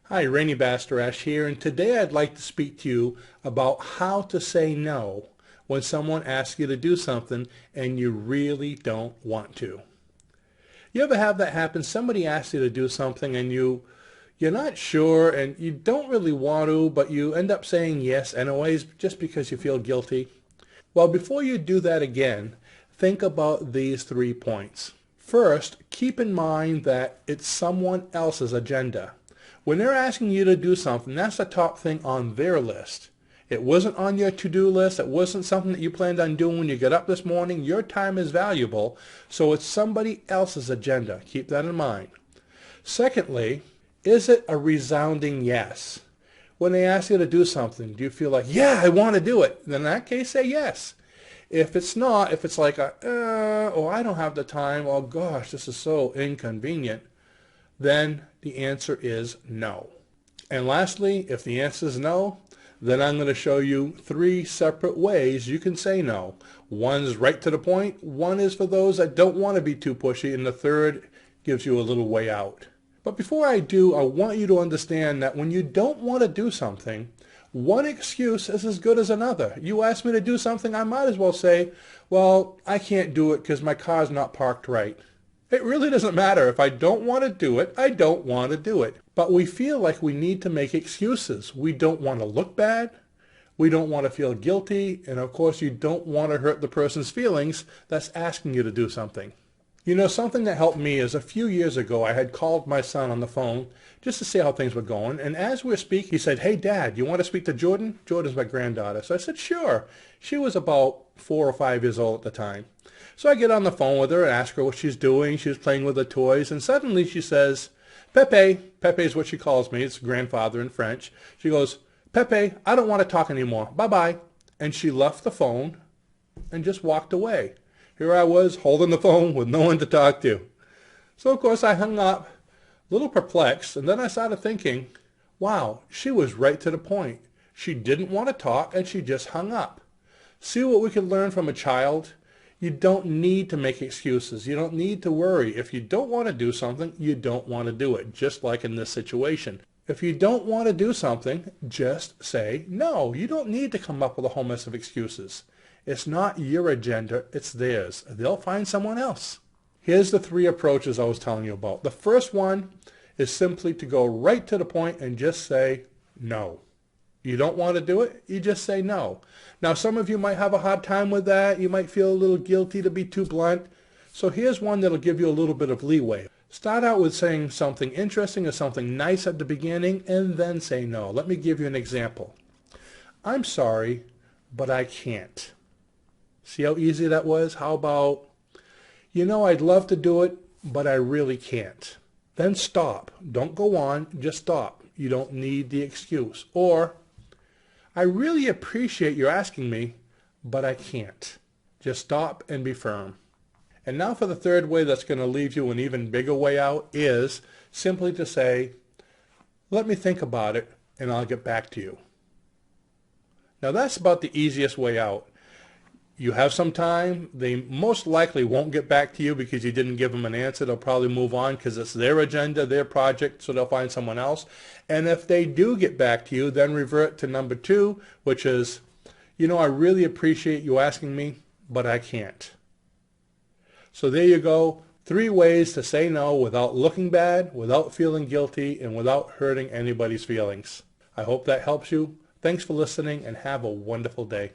Hi, Rene Bastarache here, and today I'd like to speak to you about how to say no when someone asks you to do something and you really don't want to. You ever have that happen? Somebody asks you to do something and you're not sure and you don't really want to, but you end up saying yes anyways just because you feel guilty. Well, before you do that again, think about these 3 points. First, keep in mind that it's someone else's agenda. When they're asking you to do something, that's the top thing on their list. It wasn't on your to-do list. It wasn't something that you planned on doing when you get up this morning. Your time is valuable, so it's somebody else's agenda. Keep that in mind. Secondly, is it a resounding yes? When they ask you to do something, do you feel like, yeah, I want to do it? Then in that case, say yes. If it's not, if it's like, oh, I don't have the time, oh gosh, this is so inconvenient, then the answer is no. And lastly, if the answer is no, then I'm going to show you 3 separate ways you can say no. One's right to the point, one is for those that don't want to be too pushy, and the third gives you a little way out. But before I do, I want you to understand that when you don't want to do something, one excuse is as good as another. You ask me to do something, I might as well say, well, I can't do it because my car's not parked right. It really doesn't matter. If I don't want to do it, I don't want to do it. But we feel like we need to make excuses. We don't want to look bad. We don't want to feel guilty. And of course, you don't want to hurt the person's feelings that's asking you to do something. You know, something that helped me is a few years ago, I had called my son on the phone just to see how things were going. And as we were speaking, he said, hey, Dad, you want to speak to Jordan? Jordan's my granddaughter. So I said, sure. She was about 4 or 5 years old at the time. So I get on the phone with her and ask her what she's doing. She's playing with her toys. And suddenly she says, Pepe, Pepe is what she calls me. It's grandfather in French. She goes, Pepe, I don't want to talk anymore. Bye-bye. And she left the phone and just walked away. Here I was holding the phone with no one to talk to. So of course I hung up, a little perplexed, and then I started thinking, wow, she was right to the point. She didn't want to talk and she just hung up. See what we can learn from a child? You don't need to make excuses. You don't need to worry. If you don't want to do something, you don't want to do it, just like in this situation. If you don't want to do something, just say no. You don't need to come up with a whole mess of excuses. It's not your agenda, it's theirs. They'll find someone else. Here's the 3 approaches I was telling you about. The first one is simply to go right to the point and just say no. You don't want to do it, you just say no. Now, some of you might have a hard time with that. You might feel a little guilty to be too blunt. So here's one that'll give you a little bit of leeway. Start out with saying something interesting or something nice at the beginning and then say no. Let me give you an example. I'm sorry, but I can't. See how easy that was? How about, I'd love to do it, but I really can't. Then stop. Don't go on, just stop. You don't need the excuse. Or, I really appreciate you asking me, but I can't. Just stop and be firm. And now for the third way that's going to leave you an even bigger way out is simply to say, let me think about it and I'll get back to you. Now that's about the easiest way out. You have some time. They most likely won't get back to you because you didn't give them an answer. They'll probably move on because it's their agenda, their project, so they'll find someone else. And if they do get back to you, then revert to number 2, which is, I really appreciate you asking me, but I can't. So there you go. 3 ways to say no without looking bad, without feeling guilty, and without hurting anybody's feelings. I hope that helps you. Thanks for listening and have a wonderful day.